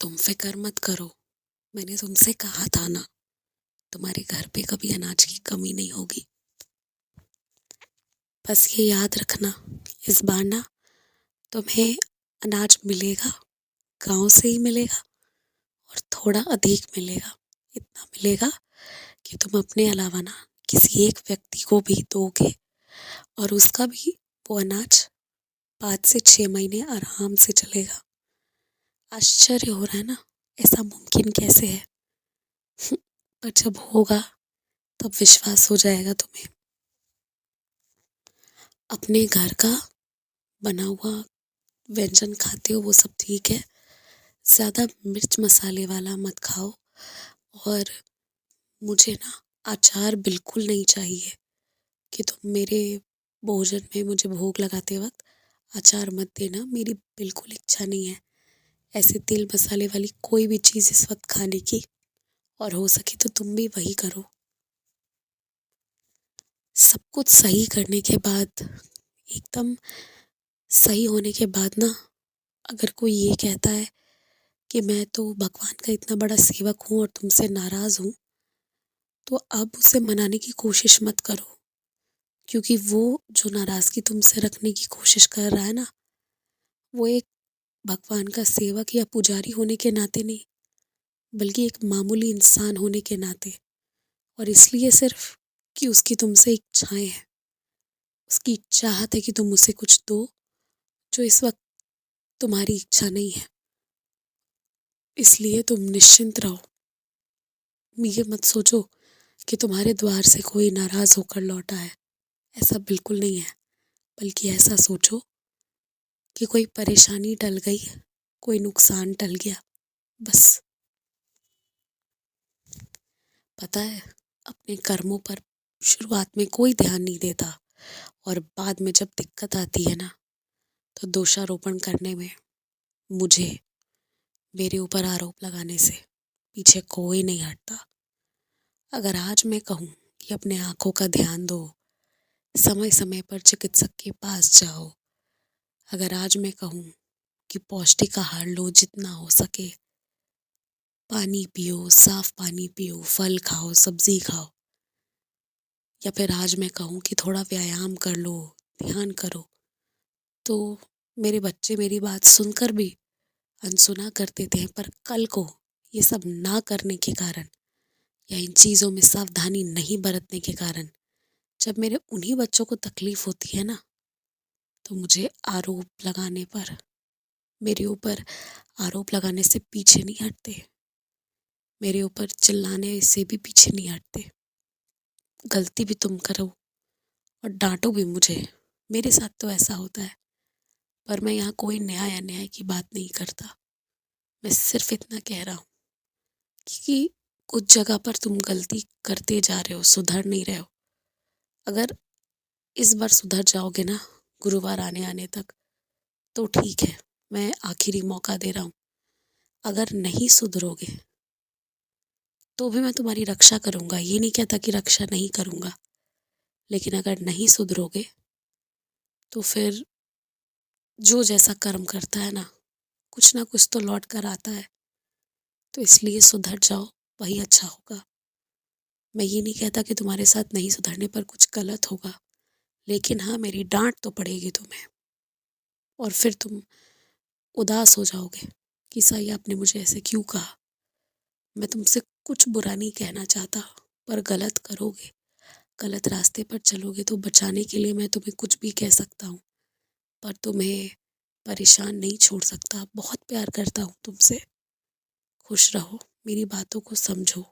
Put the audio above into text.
तुम फिक्र मत करो। मैंने तुमसे कहा था ना, तुम्हारे घर पे कभी अनाज की कमी नहीं होगी। बस ये याद रखना, इस बार ना तुम्हें अनाज मिलेगा, गांव से ही मिलेगा और थोड़ा अधिक मिलेगा। इतना मिलेगा कि तुम अपने अलावा ना किसी एक व्यक्ति को भी दोगे और उसका भी वो अनाज 5 से 6 महीने आराम से चलेगा। आश्चर्य हो रहा है ना, ऐसा मुमकिन कैसे है? पर जब होगा तब विश्वास हो जाएगा तुम्हें। अपने घर का बना हुआ व्यंजन खाते हो वो सब ठीक है, ज़्यादा मिर्च मसाले वाला मत खाओ। और मुझे ना अचार बिल्कुल नहीं चाहिए कि तुम मेरे भोजन में मुझे भोग लगाते वक्त अचार मत देना। मेरी बिल्कुल इच्छा नहीं है ऐसे तेल मसाले वाली कोई भी चीज़ इस वक्त खाने की। और हो सके तो तुम भी वही करो। सब कुछ सही करने के बाद, एकदम सही होने के बाद ना, अगर कोई ये कहता है कि मैं तो भगवान का इतना बड़ा सेवक हूँ और तुमसे नाराज़ हूँ, तो अब उसे मनाने की कोशिश मत करो। क्योंकि वो जो नाराज़गी तुमसे रखने की कोशिश कर रहा है ना, वो एक भगवान का सेवक या पुजारी होने के नाते नहीं, बल्कि एक मामूली इंसान होने के नाते। और इसलिए सिर्फ कि उसकी तुमसे इच्छाएं हैं, उसकी चाहत है कि तुम उसे कुछ दो जो इस वक्त तुम्हारी इच्छा नहीं है। इसलिए तुम निश्चिंत रहो। ये मत सोचो कि तुम्हारे द्वार से कोई नाराज़ होकर लौटा है। ऐसा बिल्कुल नहीं है। बल्कि ऐसा सोचो कि कोई परेशानी टल गई, कोई नुकसान टल गया, बस। पता है, अपने कर्मों पर शुरुआत में कोई ध्यान नहीं देता और बाद में जब दिक्कत आती है ना, तो दोषारोपण करने में, मुझे, मेरे ऊपर आरोप लगाने से पीछे कोई नहीं हटता। अगर आज मैं कहूँ कि अपने आँखों का ध्यान दो, समय समय पर चिकित्सक के पास जाओ, अगर आज मैं कहूँ कि पौष्टिक आहार लो जितना हो सके, पानी पियो, साफ पानी पियो, फल खाओ, सब्जी खाओ, या फिर आज मैं कहूँ कि थोड़ा व्यायाम कर लो, ध्यान करो, तो मेरे बच्चे मेरी बात सुनकर भी अनसुना कर देते हैं। पर कल को ये सब ना करने के कारण या इन चीज़ों में सावधानी नहीं बरतने के कारण जब मेरे उन्हीं बच्चों को तकलीफ होती है ना, तो मुझे आरोप लगाने पर, मेरे ऊपर आरोप लगाने से पीछे नहीं हटते, मेरे ऊपर चिल्लाने से भी पीछे नहीं हटते। गलती भी तुम करो और डांटो भी मुझे, मेरे साथ तो ऐसा होता है। पर मैं यहाँ कोई न्याय अन्याय की बात नहीं करता। मैं सिर्फ इतना कह रहा हूँ कि कुछ जगह पर तुम गलती करते जा रहे हो, सुधर नहीं रहे हो। अगर इस बार सुधर जाओगे ना, गुरुवार आने आने तक, तो ठीक है, मैं आखिरी मौका दे रहा हूँ। अगर नहीं सुधरोगे तो भी मैं तुम्हारी रक्षा करूँगा, ये नहीं कहता कि रक्षा नहीं करूँगा। लेकिन अगर नहीं सुधरोगे तो फिर जो जैसा कर्म करता है ना, कुछ ना कुछ तो लौट कर आता है। तो इसलिए सुधर जाओ, वही अच्छा होगा। मैं ये नहीं कहता कि तुम्हारे साथ नहीं सुधरने पर कुछ गलत होगा, लेकिन हाँ, मेरी डांट तो पड़ेगी तुम्हें। और फिर तुम उदास हो जाओगे कि सही आपने मुझे ऐसे क्यों कहा। मैं तुमसे कुछ बुरा नहीं कहना चाहता, पर गलत करोगे, गलत रास्ते पर चलोगे तो बचाने के लिए मैं तुम्हें कुछ भी कह सकता हूँ, पर तुम्हें परेशान नहीं छोड़ सकता। बहुत प्यार करता हूँ तुमसे। खुश रहो, मेरी बातों को समझो।